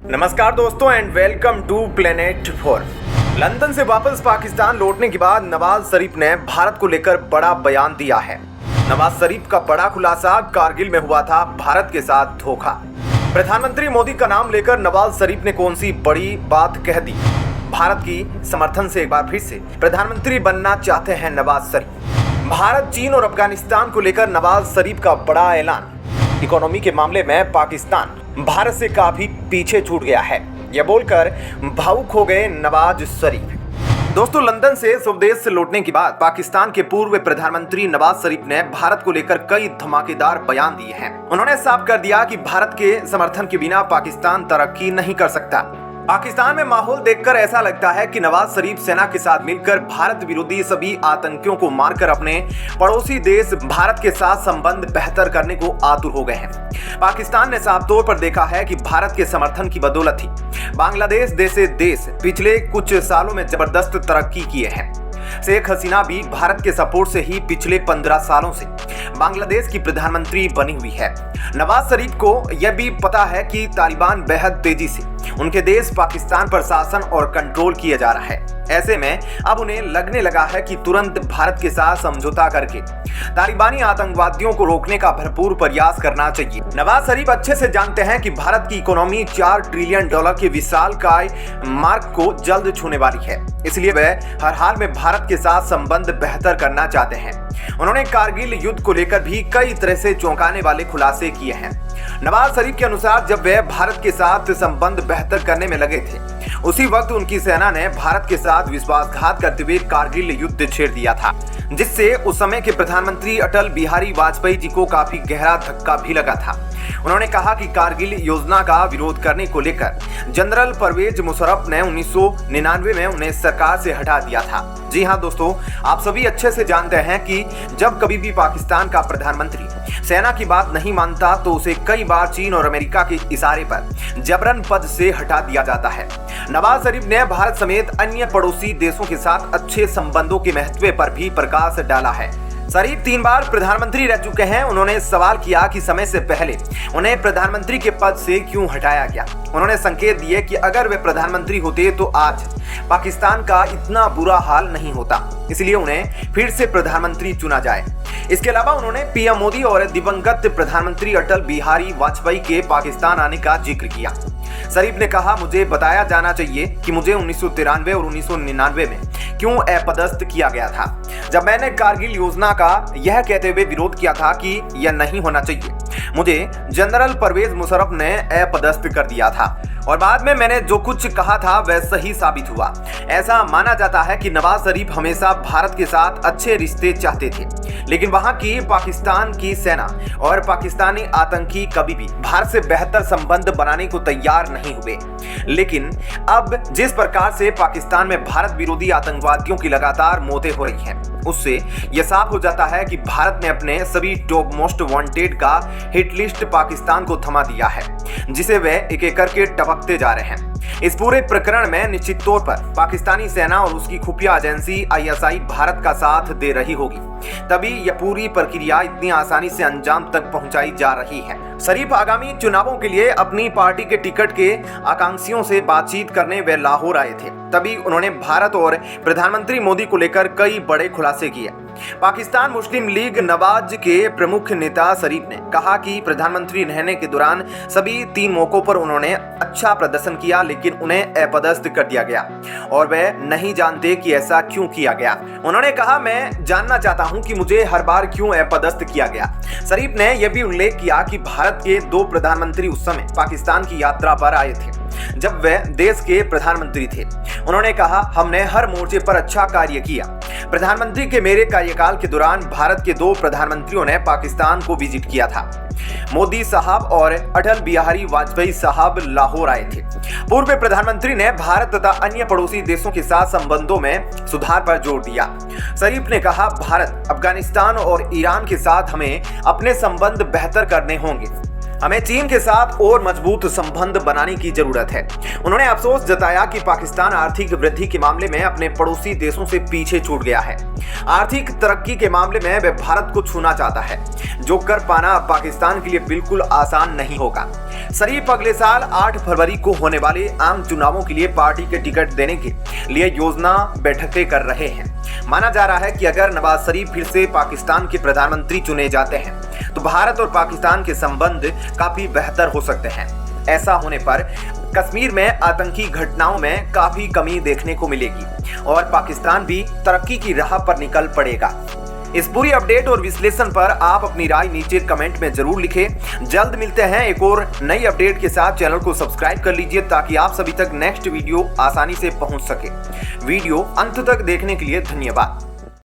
नमस्कार दोस्तों and welcome to planet 4। London से वापस पाकिस्तान लौटने के बाद नवाज शरीफ ने भारत को लेकर बड़ा बयान दिया है। नवाज शरीफ का बड़ा खुलासा, कारगिल में हुआ था भारत के साथ धोखा। प्रधानमंत्री मोदी का नाम लेकर नवाज शरीफ ने कौन सी बड़ी बात कह दी। भारत की समर्थन से एक बार फिर से प्रधानमंत्री बनना चाहते हैं नवाज शरीफ। भारत, चीन और अफगानिस्तान को लेकर नवाज शरीफ का बड़ा ऐलान। इकोनॉमी के मामले में पाकिस्तान भारत से काफी पीछे छूट गया है, यह बोलकर भावुक हो गए नवाज शरीफ। दोस्तों, लंदन से स्वदेश से लौटने के बाद पाकिस्तान के पूर्व प्रधानमंत्री नवाज शरीफ ने भारत को लेकर कई धमाकेदार बयान दिए हैं। उन्होंने साफ कर दिया कि भारत के समर्थन के बिना पाकिस्तान तरक्की नहीं कर सकता। पाकिस्तान में माहौल देखकर ऐसा लगता है कि नवाज शरीफ सेना के साथ मिलकर भारत विरोधी सभी आतंकियों को मारकर अपने पड़ोसी देश भारत के साथ संबंध बेहतर करने को आतुर हो गए हैं। पाकिस्तान ने साफ तौर पर देखा है कि भारत के समर्थन की बदौलत ही बांग्लादेश जैसे देश पिछले कुछ सालों में जबरदस्त तरक्की किए हैं। शेख हसीना भी भारत के सपोर्ट से ही पिछले 15 सालों से बांग्लादेश की प्रधानमंत्री बनी हुई है। नवाज शरीफ को यह भी पता है कि तालिबान बेहद तेजी से उनके देश पाकिस्तान पर शासन और कंट्रोल किया जा रहा है। ऐसे में अब उन्हें लगने लगा है कि तुरंत भारत के साथ समझौता करके तालिबानी आतंकवादियों को रोकने का भरपूर प्रयास करना चाहिए। नवाज शरीफ अच्छे से जानते हैं कि भारत की इकोनॉमी $4 ट्रिलियन के विशालकाय मार्क को जल्द छूने वाली है, इसलिए वह हर हाल में भारत के साथ संबंध बेहतर करना चाहते हैं। उन्होंने कारगिल युद्ध को लेकर भी कई तरह से चौंकाने वाले खुलासे किए हैं। नवाज शरीफ के अनुसार जब वे भारत के साथ संबंध बेहतर करने में लगे थे, उसी वक्त उनकी सेना ने भारत के साथ विश्वासघात करते हुए कारगिल युद्ध छेड़ दिया था, जिससे उस समय के प्रधानमंत्री अटल बिहारी वाजपेयी जी को काफी गहरा धक्का भी लगा था। उन्होंने कहा कि कारगिल योजना का विरोध करने को लेकर जनरल परवेज मुशर्रफ ने 1999 में उन्हें सरकार से हटा दिया था। जी हाँ दोस्तों, आप सभी अच्छे से जानते हैं कि जब कभी भी पाकिस्तान का प्रधानमंत्री सेना की बात नहीं मानता तो उसे कई बार चीन और अमेरिका के इशारे पर जबरन पद से हटा दिया जाता है। नवाज शरीफ ने भारत समेत अन्य पड़ोसी देशों के साथ अच्छे संबंधों के महत्व पर भी प्रकाश डाला है। शरीफ 3 बार प्रधानमंत्री रह चुके हैं। उन्होंने सवाल किया कि समय से पहले उन्हें प्रधानमंत्री के पद से क्यों हटाया गया। उन्होंने संकेत दिए कि अगर वे प्रधानमंत्री होते तो आज पाकिस्तान का इतना बुरा हाल नहीं होता, इसलिए उन्हें फिर से प्रधानमंत्री चुना जाए। इसके अलावा उन्होंने पीएम मोदी और दिवंगत प्रधानमंत्री अटल बिहारी वाजपेयी के पाकिस्तान आने का जिक्र किया। शरीफ ने कहा, मुझे बताया जाना चाहिए कि मुझे 1993 और 1999 में क्यों अपदस्थ किया गया था, जब मैंने कारगिल योजना का यह कहते हुए विरोध किया था कि यह नहीं होना चाहिए। मुझे जनरल परवेज मुशर्रफ ने अपदस्थ कर दिया था और बाद में मैंने जो कुछ कहा था वह सही साबित हुआ। ऐसा माना जाता है कि नवाज शरीफ हमेशा भारत के साथ अच्छे रिश्ते चाहते थे, लेकिन वहां की पाकिस्तान की सेना और पाकिस्तानी आतंकी कभी भी भारत से बेहतर संबंध बनाने को तैयार नहीं हुए। लेकिन अब जिस प्रकार से पाकिस्तान में भारत विरोधी आतंकवादियों की लगातार मौतें हो रही हैं, उससे यह साफ हो जाता है कि भारत ने अपने सभी टॉप मोस्ट वांटेड का हिट लिस्ट पाकिस्तान को थमा दिया है, जिसे वे एक एक करके टपकते जा रहे हैं। इस पूरे प्रकरण में निश्चित तौर पर पाकिस्तानी सेना और उसकी खुफिया एजेंसी ISI भारत का साथ दे रही होगी, तभी यह पूरी प्रक्रिया इतनी आसानी से अंजाम तक पहुंचाई जा रही है। शरीफ आगामी चुनावों के लिए अपनी पार्टी के टिकट के आकांक्षियों से बातचीत करने वे लाहौर आए थे, तभी उन्होंने भारत और प्रधानमंत्री मोदी को लेकर कई बड़े खुलासे किए। पाकिस्तान मुस्लिम लीग नवाज के प्रमुख नेता शरीफ ने कहा कि प्रधानमंत्री रहने के दौरान सभी 3 मौकों पर उन्होंने अच्छा प्रदर्शन किया, लेकिन उन्हें अपदस्थ कर दिया गया और वे नहीं जानते कि ऐसा क्यों किया गया। उन्होंने कहा, मैं जानना चाहता हूं कि मुझे हर बार क्यों अपदस्थ किया गया। शरीफ ने यह भी उल्लेख किया कि भारत के 2 प्रधानमंत्री उस समय पाकिस्तान की यात्रा पर आए थे जब वे देश के प्रधानमंत्री थे। उन्होंने कहा, हमने हर मोर्चे पर अच्छा कार्य किया। प्रधानमंत्री के मेरे कार्यकाल के दौरान भारत के 2 प्रधानमंत्रियों ने पाकिस्तान को विजिट किया था। मोदी साहब और अटल बिहारी वाजपेयी साहब लाहौर आए थे। पूर्व प्रधानमंत्री ने भारत तथा अन्य पड़ोसी देशों के साथ संबंधों में सुधार पर जोर दिया। शरीफ ने कहा, भारत, अफगानिस्तान और ईरान के साथ हमें अपने संबंध बेहतर करने होंगे। हमें चीन के साथ और मजबूत संबंध बनाने की जरूरत है। उन्होंने अफसोस जताया कि पाकिस्तान आर्थिक वृद्धि के मामले में अपने पड़ोसी देशों से पीछे छूट गया है। आर्थिक तरक्की के मामले में वह भारत को छूना चाहता है, जो कर पाना पाकिस्तान के लिए बिल्कुल आसान नहीं होगा। शरीफ अगले साल 8 फरवरी को होने वाले आम चुनावों के लिए पार्टी के टिकट देने के लिए योजना बैठकें कर रहे हैं। माना जा रहा है कि अगर नवाज शरीफ फिर से पाकिस्तान के प्रधानमंत्री चुने जाते हैं तो भारत और पाकिस्तान के संबंध काफी बेहतर हो सकते हैं। ऐसा होने पर कश्मीर में आतंकी घटनाओं में काफी कमी देखने को मिलेगी और पाकिस्तान भी तरक्की की राह पर निकल पड़ेगा। इस पूरी अपडेट और विश्लेषण पर आप अपनी राय नीचे कमेंट में जरूर लिखें। जल्द मिलते हैं एक और नई अपडेट के साथ। चैनल को सब्सक्राइब कर लीजिए ताकि आप सभी तक नेक्स्ट वीडियो आसानी से पहुंच सके। वीडियो अंत तक देखने के लिए धन्यवाद।